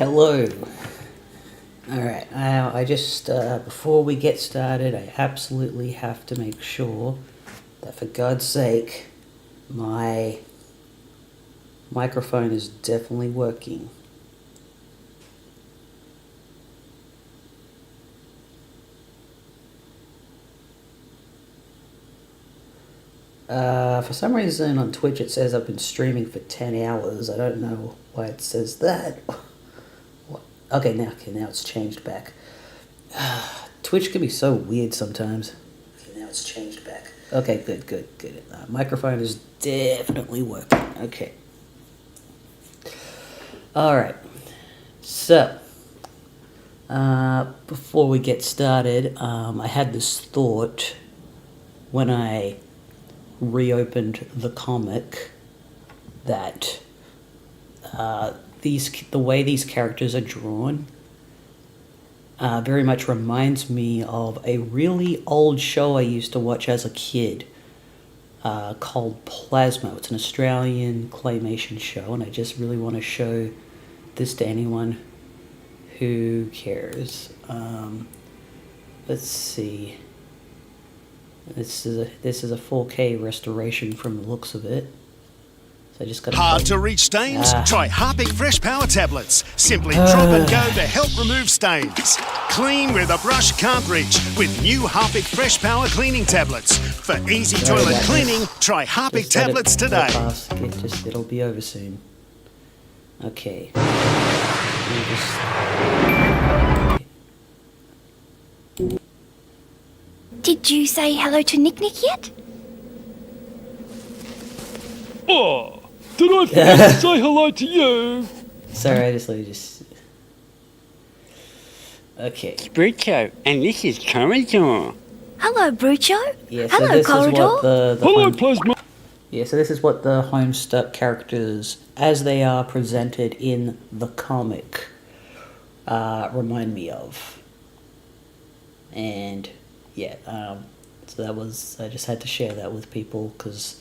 Hello. Alright, I just, before we get started, I absolutely have to make sure that, for God's sake, my microphone is definitely working. For some reason on Twitch it says I've been streaming for 10 hours. I don't know why it says that. Okay, now it's changed back. Twitch can be so weird sometimes. Okay, now it's changed back. Okay, good. Microphone is definitely working. Okay. Alright. So, before we get started, I had this thought when I reopened the comic that the way these characters are drawn very much reminds me of a really old show I used to watch as a kid called Plasmo. It's an Australian claymation show, and I just really want to show this to anyone who cares. Let's see. This is a 4K restoration from the looks of it. So I just got hard to reach stains? Try Harpic Fresh Power Tablets. Simply drop and go to help remove stains. Clean where the brush can't reach with new Harpic Fresh Power Cleaning Tablets. For easy toilet cleaning, try Harpic Tablets today. It'll be over soon. Okay. Did you say hello to Nick yet? Oh, did I forget to say hello to you? Sorry, let me just... Okay. Brucho, and this is Corridor. Hello, Brucho. Yeah, so hello, this Corridor. Is what the Hello, Plasma. Yeah, so this is what the Homestuck characters, as they are presented in the comic, remind me of. And, yeah, so that was... I just had to share that with people, because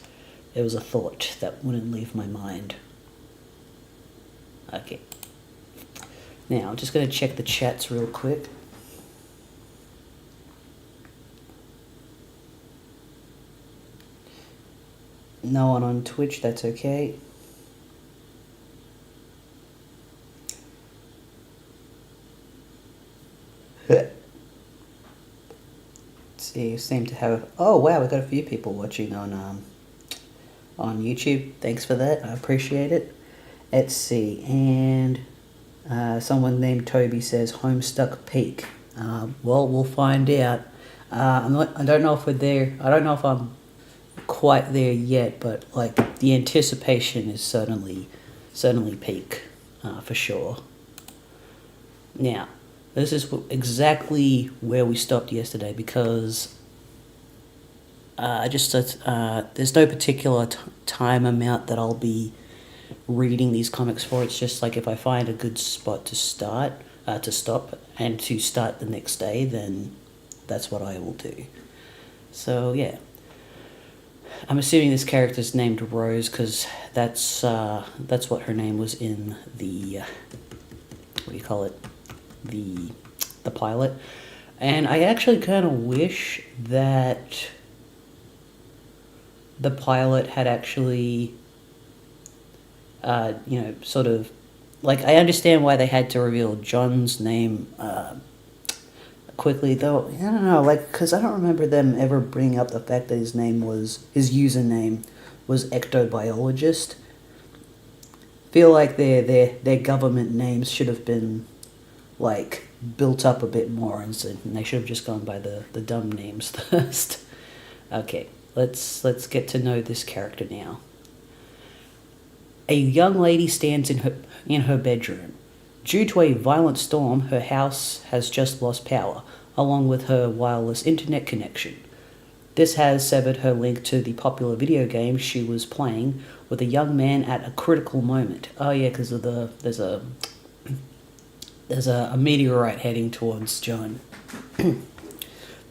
it was a thought that wouldn't leave my mind. Okay. Now, I'm just going to check the chats real quick. No one on Twitch, that's okay. See, you seem to have... Oh, wow, we've got a few people watching on YouTube. Thanks for that. I appreciate it. Let's see. And someone named Toby says Homestuck peak. Well, we'll find out. I don't know if we're there. I don't know if I'm quite there yet, but like the anticipation is certainly peak for sure. Now, this is exactly where we stopped yesterday, because there's no particular time amount that I'll be reading these comics for. It's just like if I find a good spot to stop and to start the next day, then that's what I will do. So yeah, I'm assuming this character's named Rose because that's what her name was in the what do you call it, the pilot. And I actually kind of wish that the pilot had actually, sort of, like, I understand why they had to reveal John's name quickly, though. I don't know, like, because I don't remember them ever bringing up the fact that his username was ectobiologist. Feel like their government names should have been, like, built up a bit more, and they should have just gone by the dumb names first. Okay. Let's get to know this character now. A young lady stands in her bedroom. Due to a violent storm, her house has just lost power, along with her wireless internet connection. This has severed her link to the popular video game she was playing with a young man at a critical moment. Oh yeah, because of there's a meteorite heading towards John.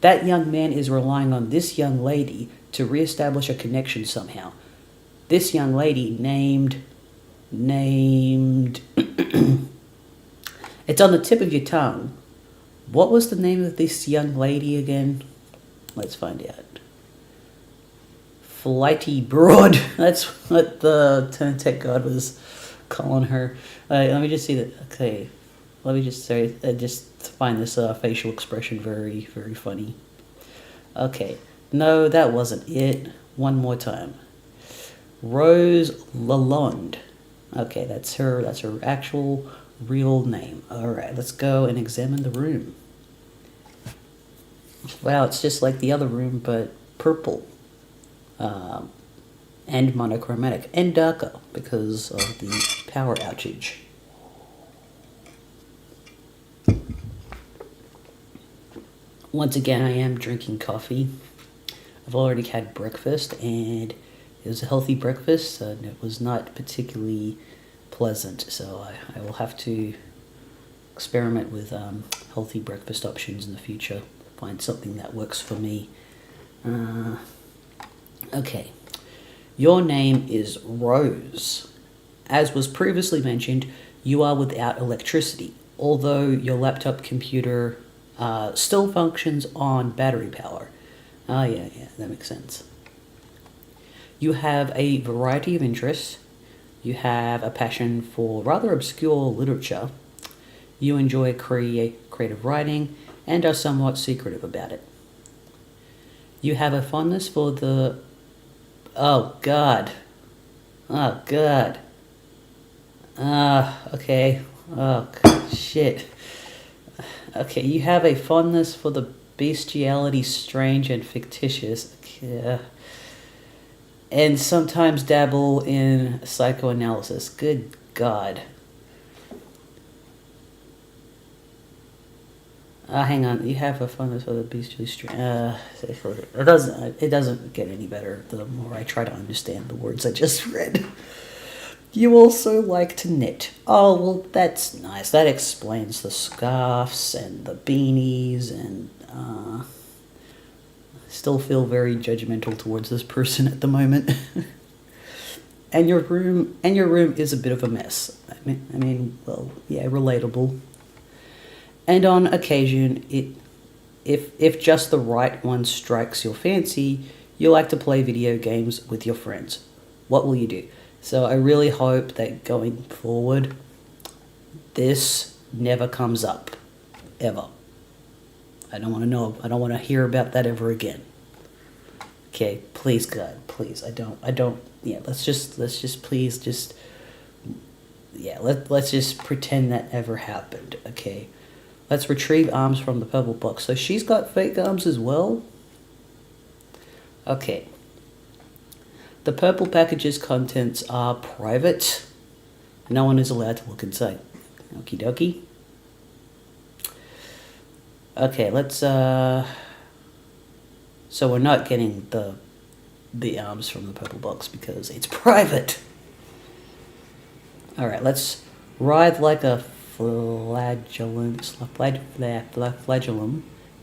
That young man is relying on this young lady to reestablish a connection somehow. This young lady named It's on the tip of your tongue. What was the name of this young lady again? Let's find out. Flighty Broad. That's what the tech god was calling her. Let me just see that. Okay. Let me just say, just find this facial expression very, very funny. Okay. No, that wasn't it. One more time. Rose Lalonde. Okay, that's her actual real name. Alright, let's go and examine the room. Wow, it's just like the other room, but purple. And monochromatic. And darker, because of the power outage. Once again, I am drinking coffee. I've already had breakfast, and it was a healthy breakfast, and it was not particularly pleasant, so I will have to experiment with healthy breakfast options in the future. Find something that works for me. Okay. Your name is Rose. As was previously mentioned, you are without electricity, although your laptop computer still functions on battery power. Yeah, that makes sense. You have a variety of interests. You have a passion for rather obscure literature. You enjoy creative writing and are somewhat secretive about it. You have a fondness for the... Oh, God. Okay. Oh, shit. Okay, you have a fondness for the bestiality strange and fictitious. And sometimes dabble in psychoanalysis. Good God. Hang on. You have a fondness for the bestially strange. It doesn't get any better the more I try to understand the words I just read. You also like to knit. Oh, well, that's nice. That explains the scarves and the beanies, and still feel very judgmental towards this person at the moment. and your room is a bit of a mess. I mean, well, yeah, relatable. And on occasion, if just the right one strikes your fancy, you like to play video games with your friends. What will you do? So I really hope that going forward, this never comes up. Ever. I don't want to know. I don't want to hear about that ever again. Okay, please, God, please. I don't. Yeah, let's just please just. Yeah, let's just pretend that never happened. Okay, let's retrieve arms from the purple box. So she's got fake arms as well. Okay. The purple package's contents are private. No one is allowed to look inside. Okie dokie. Okay, let's so we're not getting the arms from the purple box because it's private. Alright, let's writhe like a flagellum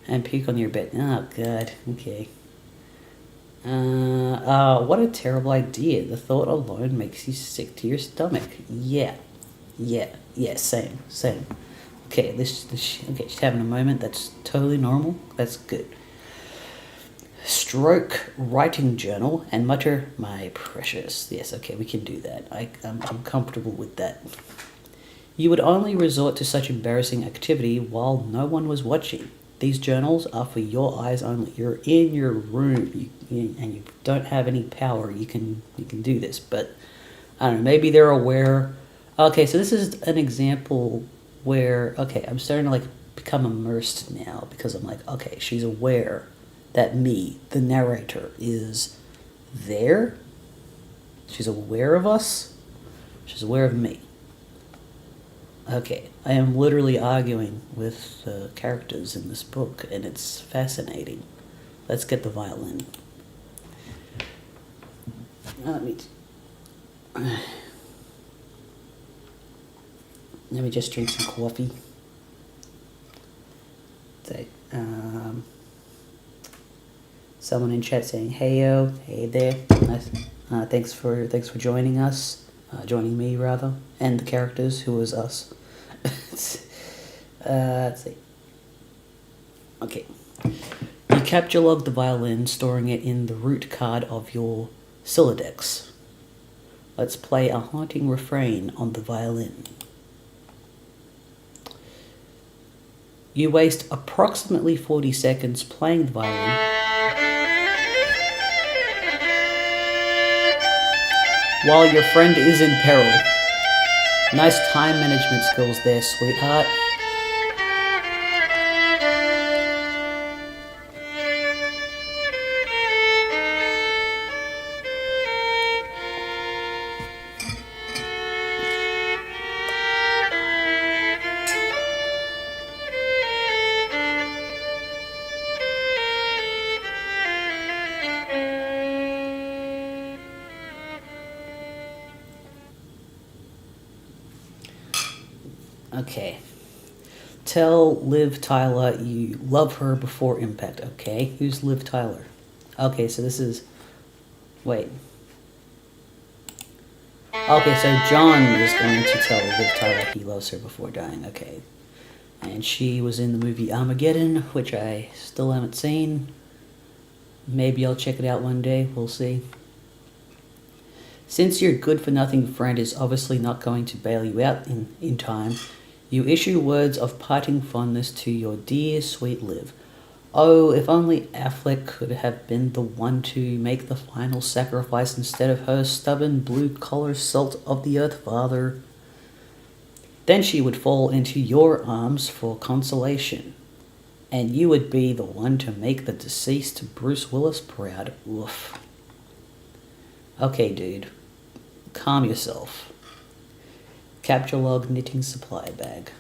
and puke on your bed. Oh God, okay. What a terrible idea. The thought alone makes you sick to your stomach. Yeah, same. Okay, okay, just having a moment. That's totally normal. That's good. Stroke writing journal and mutter, my precious. Yes, okay, we can do that. I'm comfortable with that. You would only resort to such embarrassing activity while no one was watching. These journals are for your eyes only. You're in your room, and you don't have any power. You can do this, but I don't know. Maybe they're aware. Okay, so this is an example where I'm starting to become immersed now because I'm like, okay, she's aware that me, the narrator, is there. She's aware of us. She's aware of me. Okay, I am literally arguing with the characters in this book, and it's fascinating. Let's get the violin. Let me just drink some coffee. Someone in chat saying, "Heyo, hey there." Nice. Thanks for joining us, joining me rather, and the characters who was us. Let's see. Okay. You capture log the violin, storing it in the root card of your Sylladex. Let's play a haunting refrain on the violin. You waste approximately 40 seconds playing the violin. While your friend is in peril. Nice time management skills there, sweetheart. Okay. Tell Liv Tyler you love her before impact. Okay. Who's Liv Tyler? Okay, so this is... Wait. Okay, so John is going to tell Liv Tyler he loves her before dying. Okay. And she was in the movie Armageddon, which I still haven't seen. Maybe I'll check it out one day. We'll see. Since your good-for-nothing friend is obviously not going to bail you out in time, you issue words of parting fondness to your dear, sweet Liv. Oh, if only Affleck could have been the one to make the final sacrifice instead of her stubborn blue-collar salt-of-the-earth father. Then she would fall into your arms for consolation, and you would be the one to make the deceased Bruce Willis proud. Oof. Okay, dude. Calm yourself. Capture log knitting supply bag.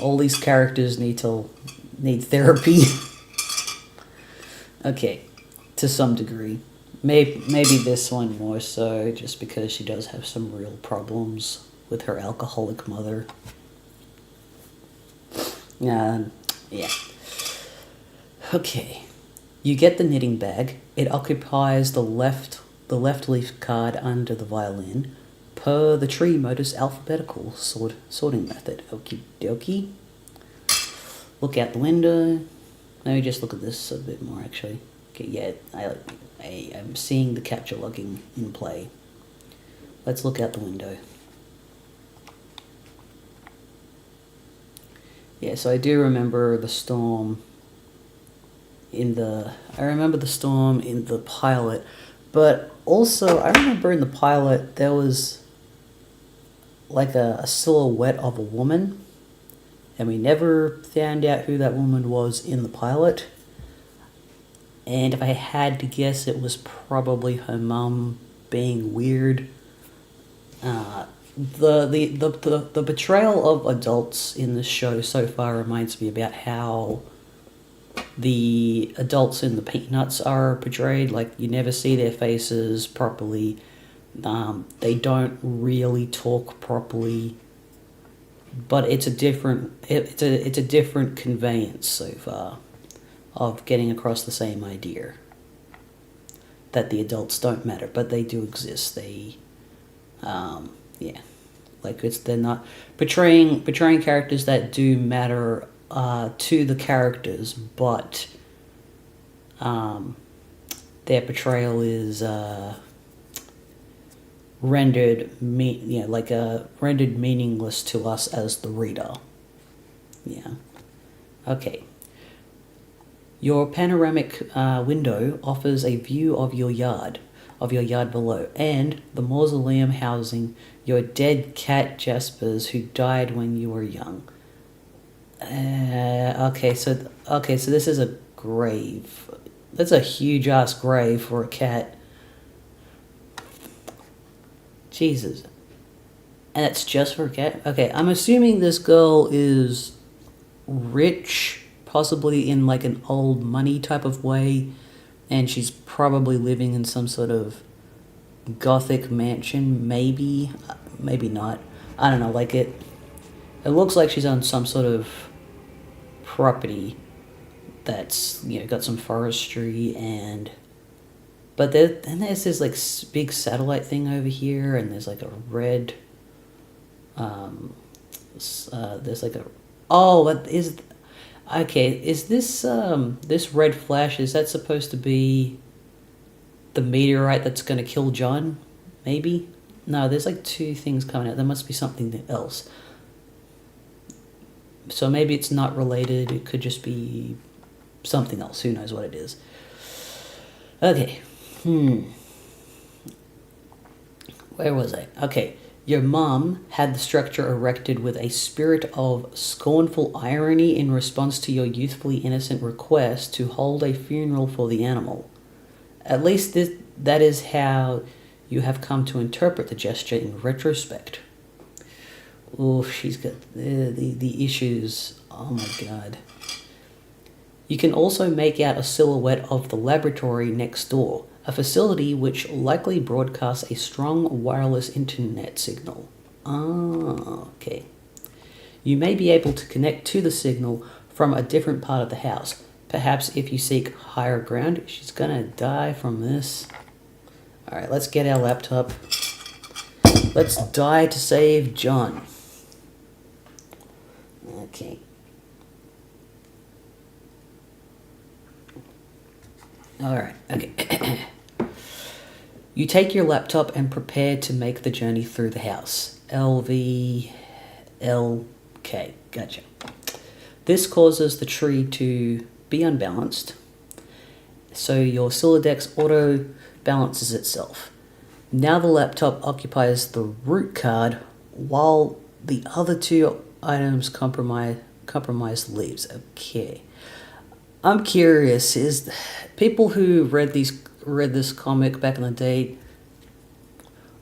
All these characters need therapy. Okay, to some degree. Maybe this one more so, just because she does have some real problems with her alcoholic mother. Yeah. Okay. You get the knitting bag. It occupies the left leaf card under the violin, per the tree modus alphabetical sorting method. Okie dokie. Look out the window. Let me just look at this a bit more, actually. Okay, yeah, I am seeing the capture logging in play. Let's look out the window. Yeah, so I do remember the storm in the pilot, but also I remember in the pilot there was like a silhouette of a woman, and we never found out who that woman was in the pilot. And if I had to guess, it was probably her mum being weird. The portrayal of adults in this show so far reminds me about how the adults in the Peanuts are portrayed. Like, you never see their faces properly. They don't really talk properly. But it's a different conveyance so far of getting across the same idea that the adults don't matter, but they do exist. They're not portraying characters that do matter to the characters, but their portrayal is rendered meaningless to us as the reader. Yeah. Okay. Your panoramic window offers a view of your yard below, and the mausoleum housing your dead cat Jaspers, who died when you were young. Okay, so this is a grave. That's a huge ass grave for a cat. Jesus. And it's just for a cat? Okay, I'm assuming this girl is rich, possibly in like an old money type of way, and she's probably living in some sort of gothic mansion, maybe not. I don't know, like it looks like she's on some sort of property that's, got some forestry, but there's this like big satellite thing over here, and there's like a red There's like a... Oh, what is... Okay, is this this red flash, is that supposed to be the meteorite that's going to kill John? Maybe? No, there's like two things coming out. There must be something else. So maybe it's not related. It could just be something else. Who knows what it is. Okay. Where was I? Okay. Your mom had the structure erected with a spirit of scornful irony in response to your youthfully innocent request to hold a funeral for the animal. At least that is how you have come to interpret the gesture in retrospect. Oh, she's got the issues. Oh my god. You can also make out a silhouette of the laboratory next door, a facility which likely broadcasts a strong wireless internet signal. Ah, okay. You may be able to connect to the signal from a different part of the house. Perhaps if you seek higher ground. She's gonna die from this. Alright, let's get our laptop. Let's die to save John. Okay. Alright, okay. You take your laptop and prepare to make the journey through the house. LVLK, gotcha. This causes the tree to be unbalanced, so your Silodex auto balances itself. Now the laptop occupies the root card while the other two items compromise leaves. Okay. I'm curious, is people who read this comic back in the day,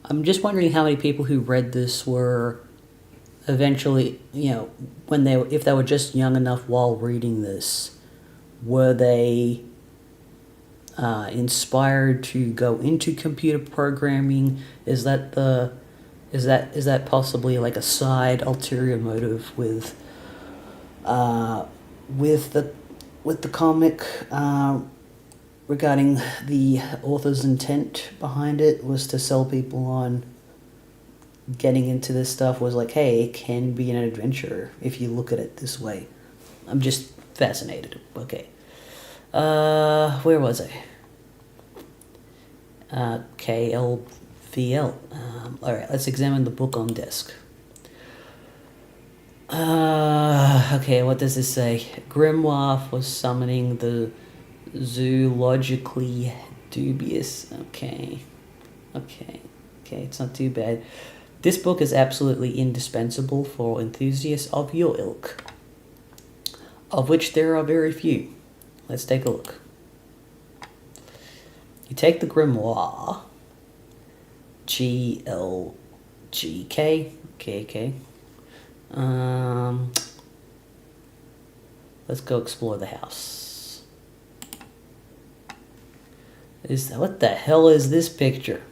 I'm just wondering how many people who read this were eventually, if they were just young enough while reading this, were they inspired to go into computer programming? Is that possibly like a side ulterior motive with the comic regarding the author's intent behind it was to sell people on getting into this stuff, was like, hey, it can be an adventure if you look at it this way. I'm just fascinated. Okay. Where was I? KLVL. Alright, let's examine the book on desk. Okay, what does this say? Grimoire for summoning the zoologically dubious. Okay, it's not too bad. This book is absolutely indispensable for enthusiasts of your ilk, of which there are very few. Let's take a look. You take the Grimoire, GLGK, KK. Let's go explore the house. What the hell is this picture?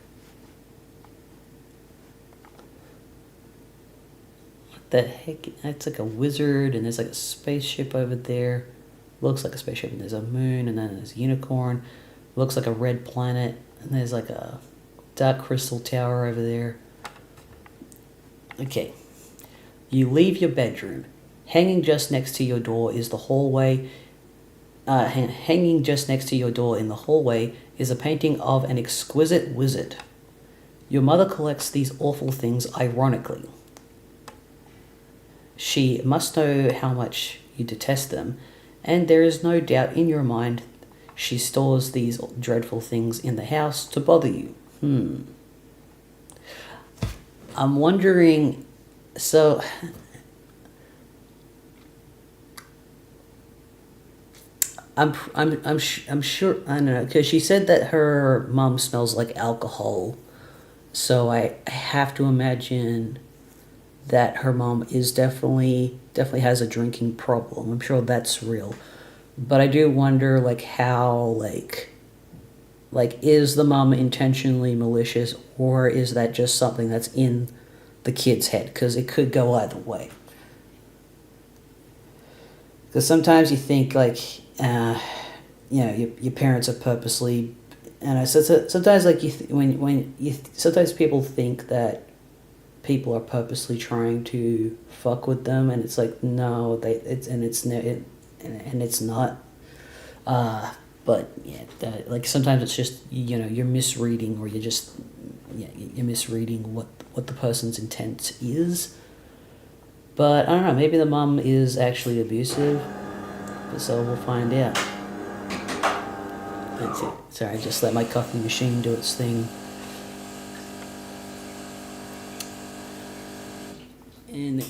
What the heck? It's like a wizard, and there's like a spaceship over there. Looks like a spaceship, and there's a moon, and then there's a unicorn. Looks like a red planet, and there's like a dark crystal tower over there. Okay. You leave your bedroom. Hanging just next to your door is the hallway. Hanging just next to your door in the hallway is a painting of an exquisite wizard. Your mother collects these awful things ironically. She must know how much you detest them, and there is no doubt in your mind she stores these dreadful things in the house to bother you. I'm wondering, so I'm sure, I don't know, because she said that her mom smells like alcohol, so I have to imagine that her mom is definitely has a drinking problem. I'm sure that's real. But I do wonder, how, is the mom intentionally malicious, or is that just something that's in the kid's head? Because it could go either way. Because sometimes you think, your parents are purposely, and sometimes, sometimes people think that people are purposely trying to fuck with them, and it's like, no, it's not. But yeah, like sometimes it's just, you know, you're misreading, or you're misreading what the person's intent is. But I don't know, maybe the mum is actually abusive, so we'll find out. That's it. Sorry, I just let my coffee machine do its thing. And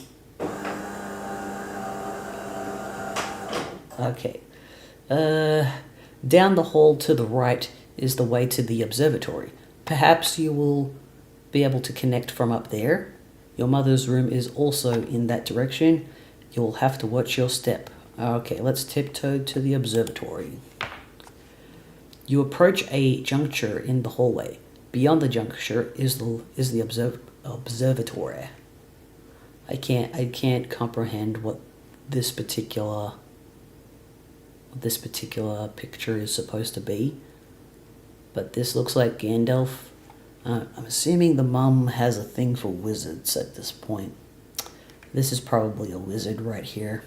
okay. Down the hall to the right is the way to the observatory. Perhaps you will be able to connect from up there. Your mother's room is also in that direction. You'll have to watch your step. Okay, let's tiptoe to the observatory. You approach a juncture in the hallway. Beyond the juncture is the observatory. I can't comprehend what this particular picture is supposed to be, but this looks like Gandalf. I'm assuming the mum has a thing for wizards at this point. This is probably a wizard right here.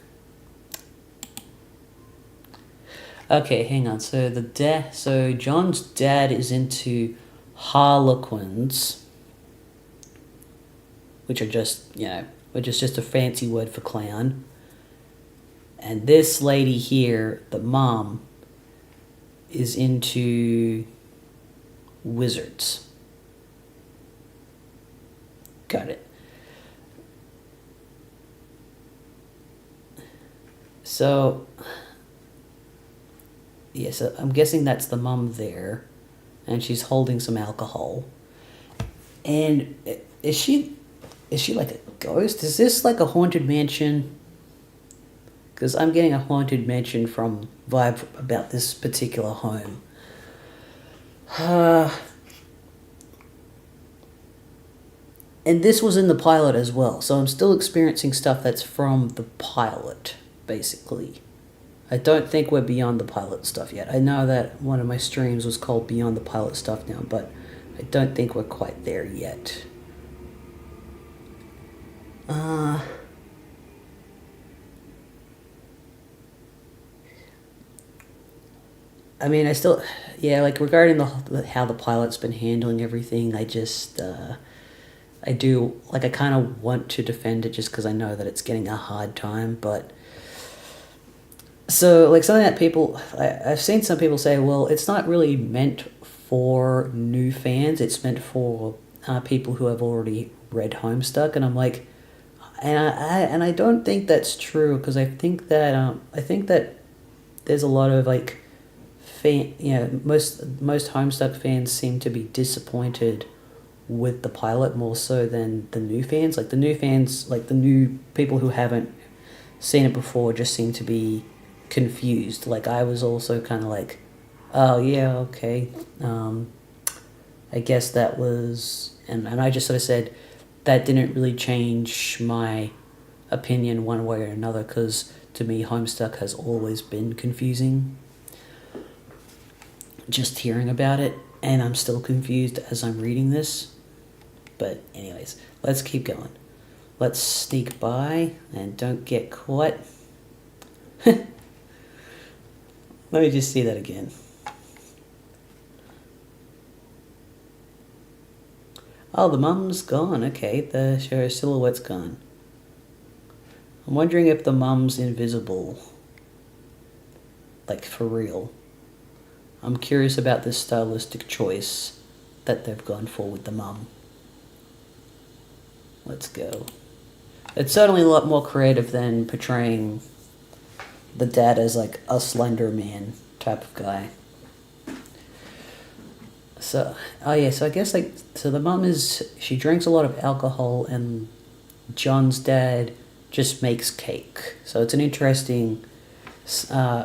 Okay, hang on. So John's dad is into harlequins, which is just a fancy word for clown. And this lady here, the mom, is into wizards. Got it. So, yeah, so I'm guessing that's the mum there, and she's holding some alcohol. And is she like a ghost? Is this like a haunted mansion? Because I'm getting a haunted mansion from vibe about this particular home. And this was in the pilot as well, so I'm still experiencing stuff that's from the pilot, basically. I don't think we're beyond the pilot stuff yet. I know that one of my streams was called Beyond the Pilot Stuff now, but I don't think we're quite there yet. I mean, like regarding how the pilot's been handling everything, I kind of want to defend it just because I know that it's getting a hard time, but so like something that I've seen some people say, well, it's not really meant for new fans, it's meant for people who have already read Homestuck, and I'm like, and I don't think that's true, because I think that there's a lot of like most Homestuck fans seem to be disappointed with the pilot more so than the new fans. Like the new people who haven't seen it before just seem to be confused. Like I was also kind of like, oh yeah, okay, I guess that was, and I just sort of said that didn't really change my opinion one way or another, because to me Homestuck has always been confusing. Just hearing about it, and I'm still confused as I'm reading this. But anyways, let's keep going. Let's sneak by and don't get caught. Let me just see that again. Oh, the mum's gone. Okay, her silhouette's gone. I'm wondering if the mum's invisible. Like, for real. I'm curious about this stylistic choice that they've gone for with the mum. Let's go. It's certainly a lot more creative than portraying the dad as like a Slender Man type of guy. So, I guess so the mum she drinks a lot of alcohol, and John's dad just makes cake. So it's an interesting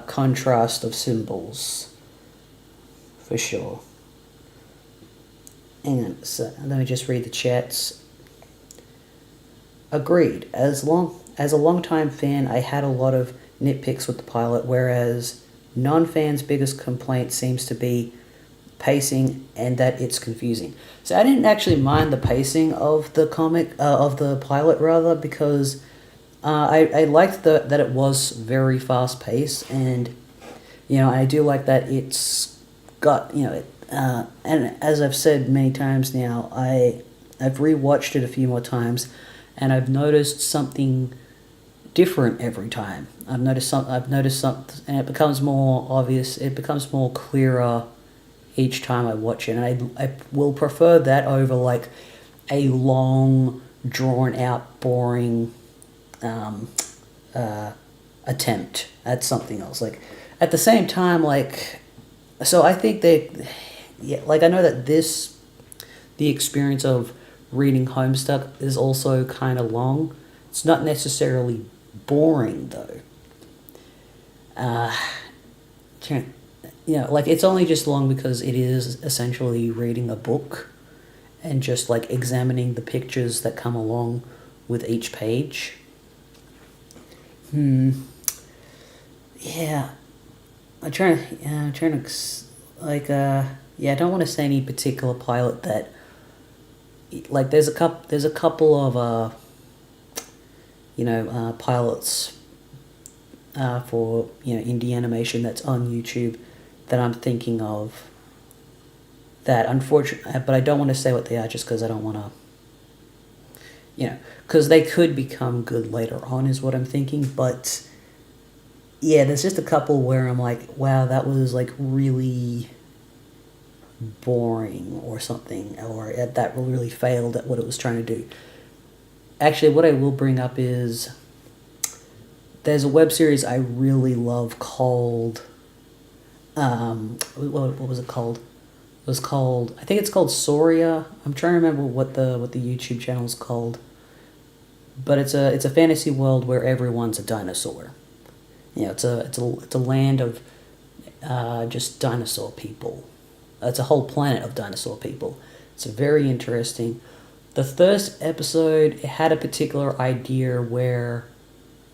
contrast of symbols. For sure. Hang on, so let me just read the chats. Agreed. As a long-time fan, I had a lot of nitpicks with the pilot, whereas non-fans' biggest complaint seems to be pacing and that it's confusing. So I didn't actually mind the pacing of the of the pilot rather, because I liked that it was very fast paced, and I do like that it's got and as I've said many times now, I've rewatched it a few more times, and I've noticed something different every time. I've noticed something, and it becomes more obvious. It becomes more clearer each time I watch it, and I will prefer that over like a long, drawn out, boring attempt at something else. Like at the same time, so I think I know that the experience of reading Homestuck is also kind of long. It's not necessarily boring though. It's only just long because it is essentially reading a book and just like examining the pictures that come along with each page. Yeah. I don't want to say any particular pilot that, like, there's a couple of pilots for indie animation that's on YouTube that I'm thinking of, that unfortunately, but I don't want to say what they are just because I don't want to, because they could become good later on is what I'm thinking. But yeah, there's just a couple where I'm like, wow, that was like really boring or something, or that really failed at what it was trying to do. Actually, what I will bring up is there's a web series I really love called what was it called? It was called, I think it's called Soria. I'm trying to remember what the YouTube channel is called. But it's a fantasy world where everyone's a dinosaur. It's a land of just dinosaur people. It's a whole planet of dinosaur people. It's very interesting. The first episode, it had a particular idea where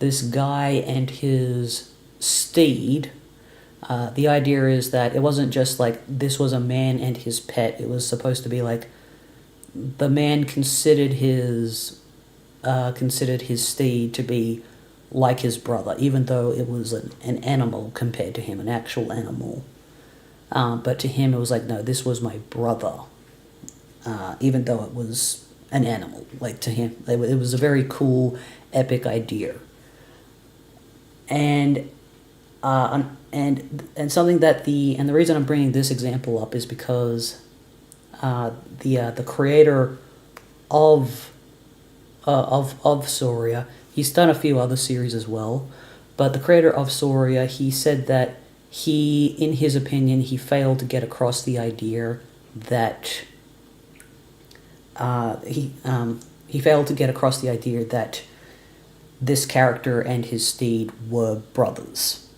this guy and his steed, the idea is that it wasn't just like this was a man and his pet. It was supposed to be like the man considered his steed to be like his brother, even though it was an animal compared to him, an actual animal. But to him, it was like, no, this was my brother, even though it was an animal. Like, to him, it was a very cool, epic idea. And something that the reason I'm bringing this example up is because the creator of Soria, he's done a few other series as well, but the creator of Soria, he said that in his opinion, he failed to get across the idea that he failed to get across the idea that this character and his steed were brothers,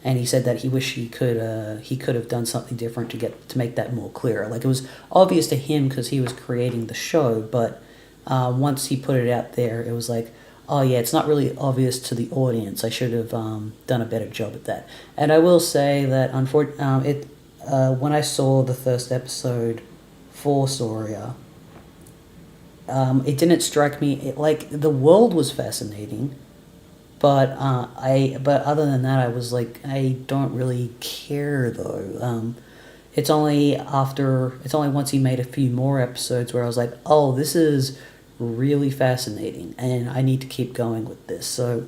and he said that he wished he could have done something different to make that more clear. Like, it was obvious to him because he was creating the show, but once he put it out there, it was like, oh yeah, it's not really obvious to the audience. I should have done a better job at that. And I will say that when I saw the first episode for Soria, it didn't strike me like the world was fascinating, but other than that, I was like, I don't really care though. It's only once he made a few more episodes where I was like, oh, this is really fascinating, and I need to keep going with this. So,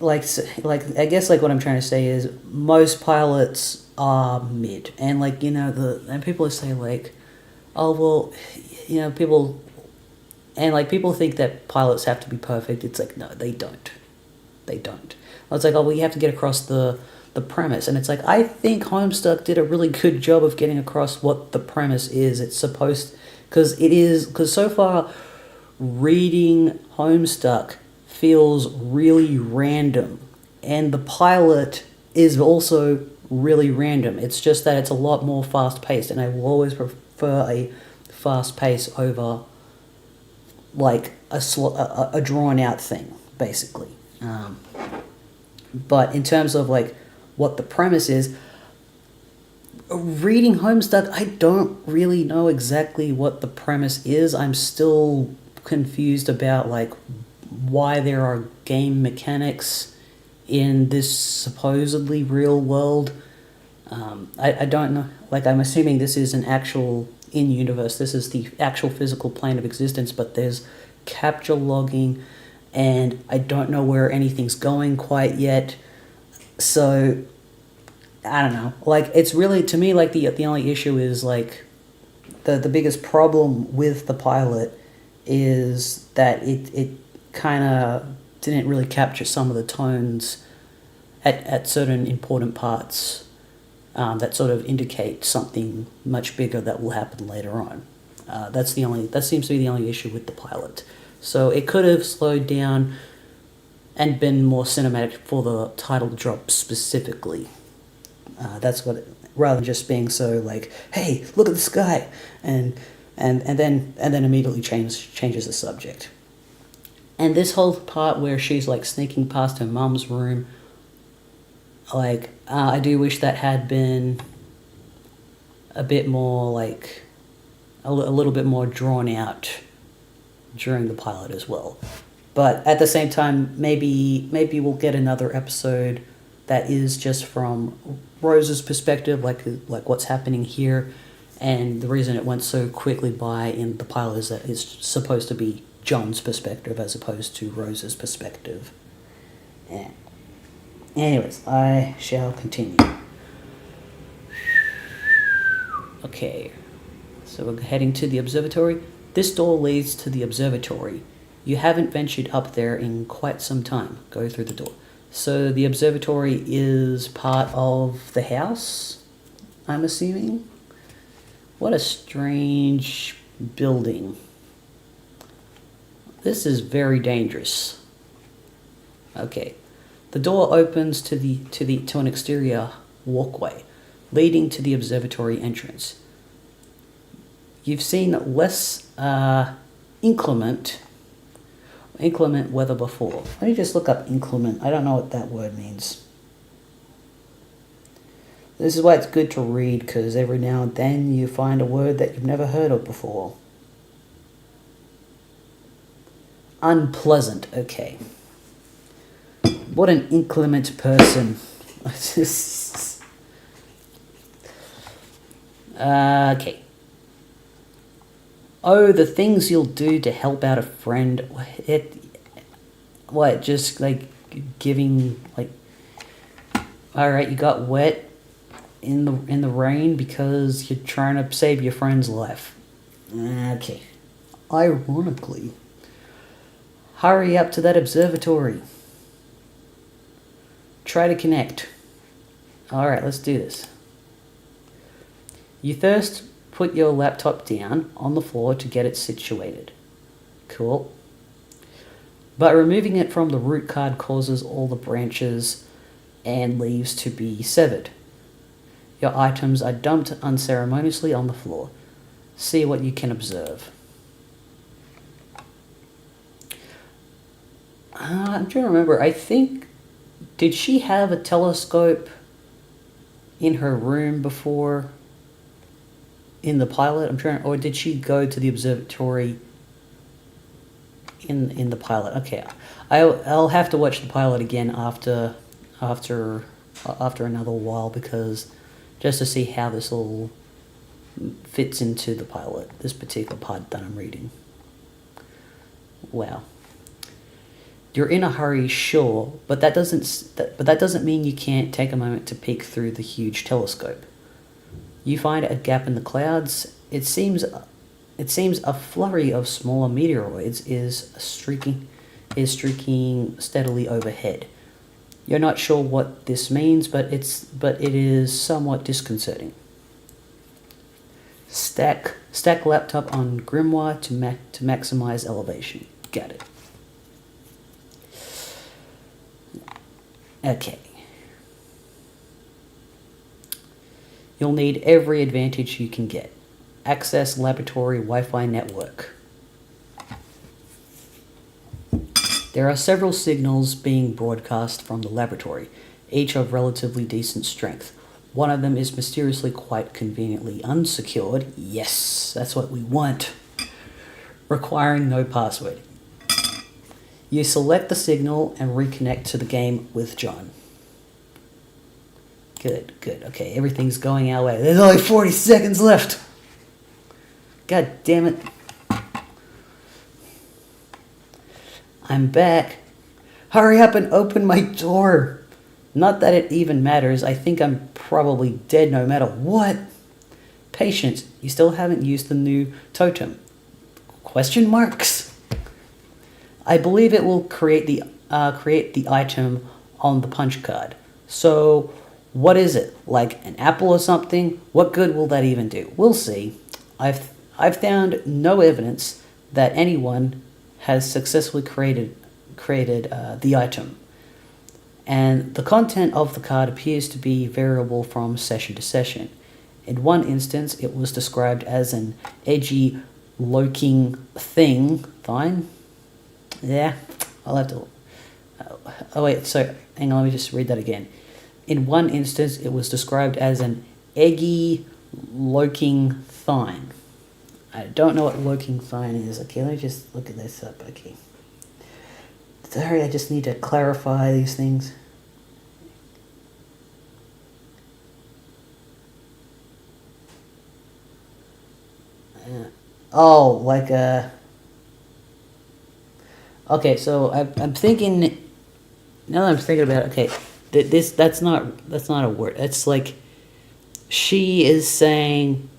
like I guess like what I'm trying to say is most pilots are mid, and like and people say like, oh well, people think that pilots have to be perfect. It's like, no, they don't. It's like, oh well, you have to get across the premise, and it's like, I think Homestuck did a really good job of getting across what the premise is. It's supposed, because so far reading Homestuck feels really random, and the pilot is also really random. It's just that it's a lot more fast paced, and I will always prefer a fast pace over like a drawn out thing, basically. But in terms of like what the premise is, Reading Homestuck, I don't really know exactly what the premise is. I'm still confused about like why there are game mechanics in this supposedly real world. I don't know. Like, I'm assuming this is an actual in-universe. This is the actual physical plane of existence, but there's capture logging, and I don't know where anything's going quite yet. So I don't know. Like, it's really, to me, like the only issue is like the biggest problem with the pilot is that it kind of didn't really capture some of the tones at certain important parts that sort of indicate something much bigger that will happen later on. That seems to be the only issue with the pilot. So it could have slowed down and been more cinematic for the title drop specifically. That's what, rather than just being so like, hey, look at the sky, and then immediately changes the subject. And this whole part where she's like sneaking past her mum's room, like, I do wish that had been a bit more like a little bit more drawn out during the pilot as well. But at the same time, maybe we'll get another episode that is just from Rose's perspective, like what's happening here, and the reason it went so quickly by in the pilot is that it's supposed to be John's perspective as opposed to Rose's perspective. Yeah. Anyways, I shall continue. Okay, so we're heading to the observatory. This door leads to the observatory. You haven't ventured up there in quite some time. Go through the door. So the observatory is part of the house, I'm assuming. What a strange building. This is very dangerous. Okay. The door opens to an exterior walkway leading to the observatory entrance. You've seen less inclement weather before. Let me just look up inclement. I don't know what that word means. This is why it's good to read, because every now and then you find a word that you've never heard of before. Unpleasant, okay. What an inclement person. Okay. Oh, the things you'll do to help out a friend. Just like giving, like, alright, you got wet in the rain because you're trying to save your friend's life. Okay. Ironically. Hurry up to that observatory. Try to connect. Alright, let's do this. You first put your laptop down on the floor to get it situated. Cool. But removing it from the root card causes all the branches and leaves to be severed. Your items are dumped unceremoniously on the floor. See what you can observe. I'm trying to remember. I think, did she have a telescope in her room before in the pilot? Or did she go to the observatory in the pilot? Okay, I'll have to watch the pilot again after another while, because just to see how this all fits into the pilot, this particular part that I'm reading. Wow. You're in a hurry, sure, but that doesn't mean you can't take a moment to peek through the huge telescope. You find a gap in the clouds. It seems a flurry of smaller meteoroids is streaking steadily overhead. You're not sure what this means, but it is somewhat disconcerting. Stack laptop on grimoire to maximize elevation. Got it. Okay. You'll need every advantage you can get. Access laboratory Wi-Fi network. There are several signals being broadcast from the laboratory, each of relatively decent strength. One of them is mysteriously quite conveniently unsecured. Yes, that's what we want. Requiring no password. You select the signal and reconnect to the game with John. Good, good. Okay, everything's going our way. There's only 40 seconds left. God damn it. I'm back. Hurry up and open my door. Not that it even matters. I think I'm probably dead no matter what. Patience, you still haven't used the new totem. Question marks? I believe it will create the item on the punch card. So, what is it? Like an apple or something? What good will that even do? We'll see. I've found no evidence that anyone has successfully created the item. And the content of the card appears to be variable from session to session. In one instance, it was described as an edgy, lurking thing. Fine. Yeah, I'll have to... Oh wait, so hang on, let me just read that again. In one instance, it was described as an eggy, lurking thine. I don't know what lurking thine is. Okay, let me just look at this up. Okay. Sorry, I just need to clarify these things. Oh, like a... Okay, so I'm thinking... Now that I'm thinking about it, okay, that's not a word. It's like... She is saying...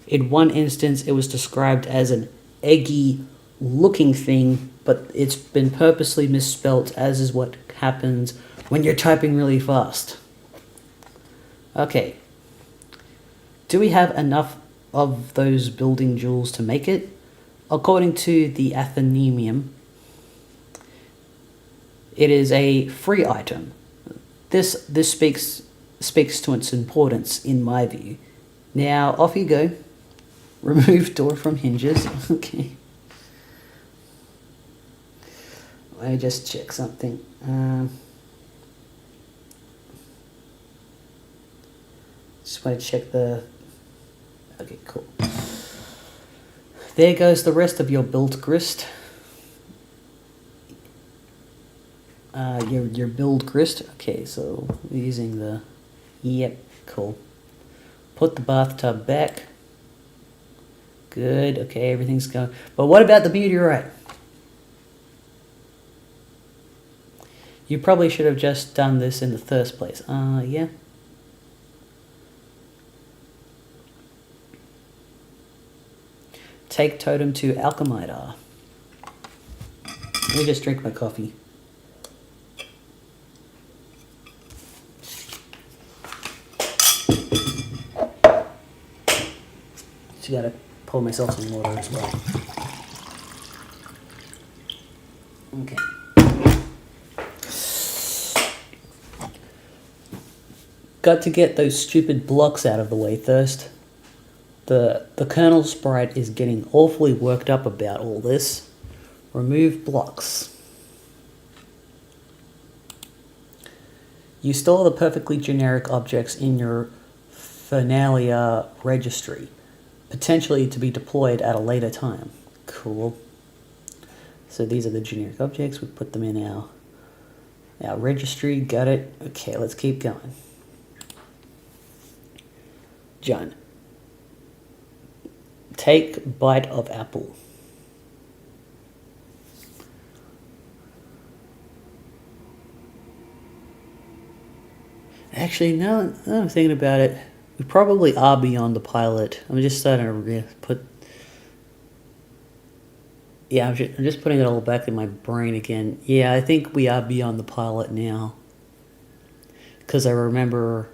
In one instance, it was described as an eggy looking thing, but it's been purposely misspelt, as is what happens when you're typing really fast. Okay. Do we have enough of those building jewels to make it? According to the Athenaeum, it is a free item. This speaks to its importance, in my view. Now, off you go. Remove door from hinges. Okay. Let me just check something. Just want to check the... Okay, cool. There goes the rest of your build grist. Your build grist. Okay, so we're using the... Yep, cool. Put the bathtub back. Good, okay, everything's going... But what about the meteorite? You probably should have just done this in the first place. Yeah. Take totem to Alchemidar. Let me just drink my coffee. Just gotta pour myself some water as well. Okay. Got to get those stupid blocks out of the way first. The kernel sprite is getting awfully worked up about all this. Remove blocks. You store the perfectly generic objects in your Fernalia registry, potentially to be deployed at a later time. Cool. So these are the generic objects. We put them in our registry. Got it. Okay, let's keep going. John. Take bite of apple. Actually, now I'm thinking about it, we probably are beyond the pilot. I'm just starting to put... Yeah, I'm just putting it all back in my brain again. Yeah, I think we are beyond the pilot now. Because I remember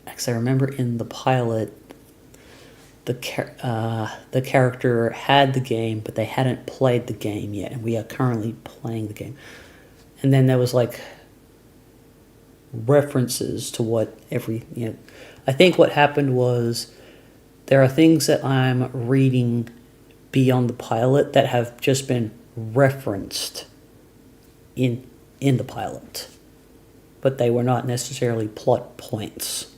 in the pilot, the character had the game, but they hadn't played the game yet, and we are currently playing the game. And then there was like references to what I think what happened was there are things that I'm reading beyond the pilot that have just been referenced in the pilot. but they were not necessarily plot points.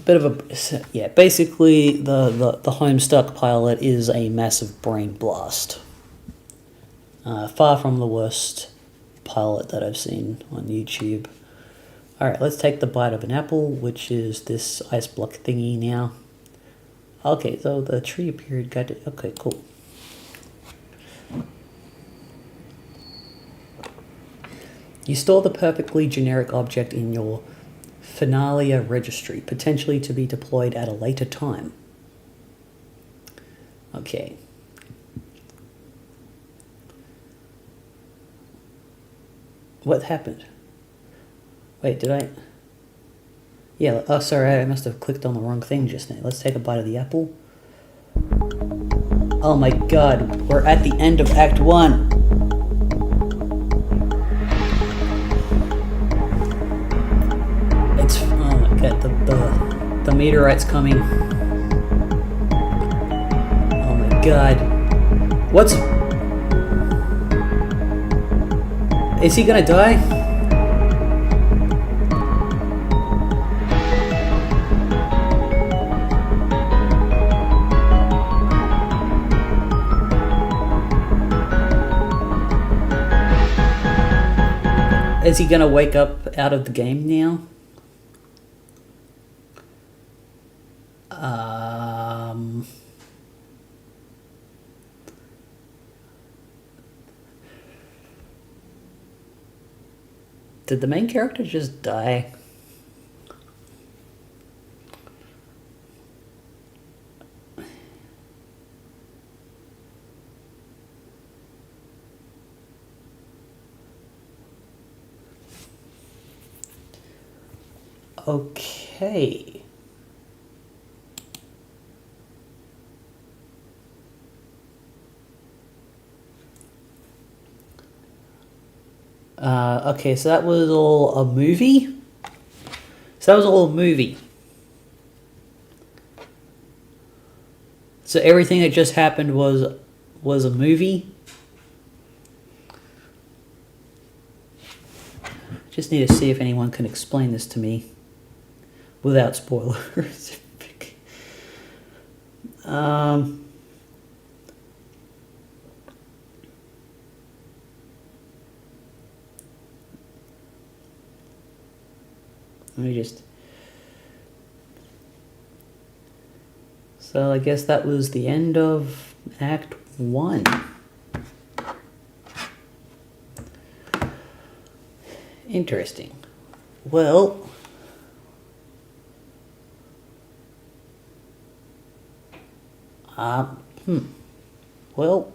Basically the Homestuck pilot is a massive brain blast. Far from the worst pilot that I've seen on YouTube. Alright, let's take the bite of an apple, which is this ice block thingy now. Okay, so the tree appeared, got it. Okay, cool. You store the perfectly generic object in your Finalia registry, potentially to be deployed at a later time. Okay. What happened? Wait, did I... Yeah, oh sorry, I must have clicked on the wrong thing just now. Let's take a bite of the apple. Oh my god, we're at the end of Act 1! It's... oh my god, the meteorite's coming. Oh my god. What's... is he gonna die? Is he gonna wake up out of the game now? Did the main character just die? Okay. Okay, so that was all a movie? So that was all a movie. So everything that just happened was a movie? Just need to see if anyone can explain this to me without spoilers. Let me just... so I guess that was the end of Act 1. Interesting. Well... well...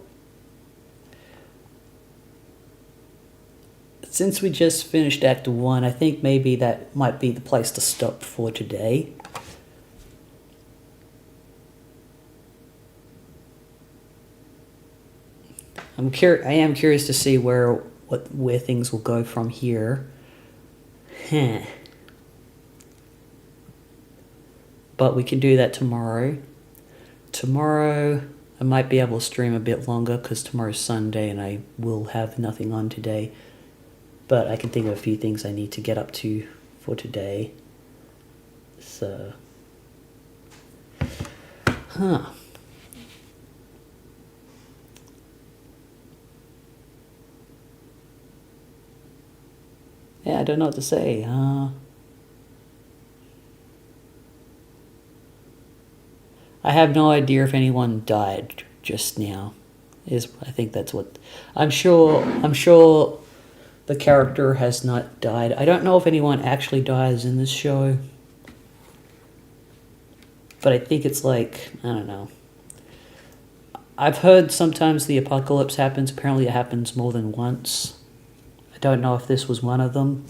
since we just finished Act 1, I think maybe that might be the place to stop for today. I am curious to see where things will go from here. But we can do that tomorrow. Tomorrow, I might be able to stream a bit longer because tomorrow's Sunday and I will have nothing on today. But I can think of a few things I need to get up to for today. So... yeah, I don't know what to say. I have no idea if anyone died just now. I think that's what... I'm sure the character has not died. I don't know if anyone actually dies in this show. But I think it's like... I don't know. I've heard sometimes the apocalypse happens. Apparently it happens more than once. I don't know if this was one of them.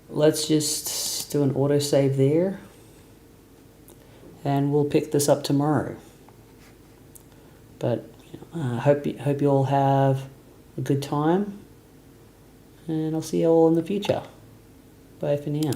Let's just do an autosave there. And we'll pick this up tomorrow. But hope you all have a good time. And I'll see you all in the future. Bye for now.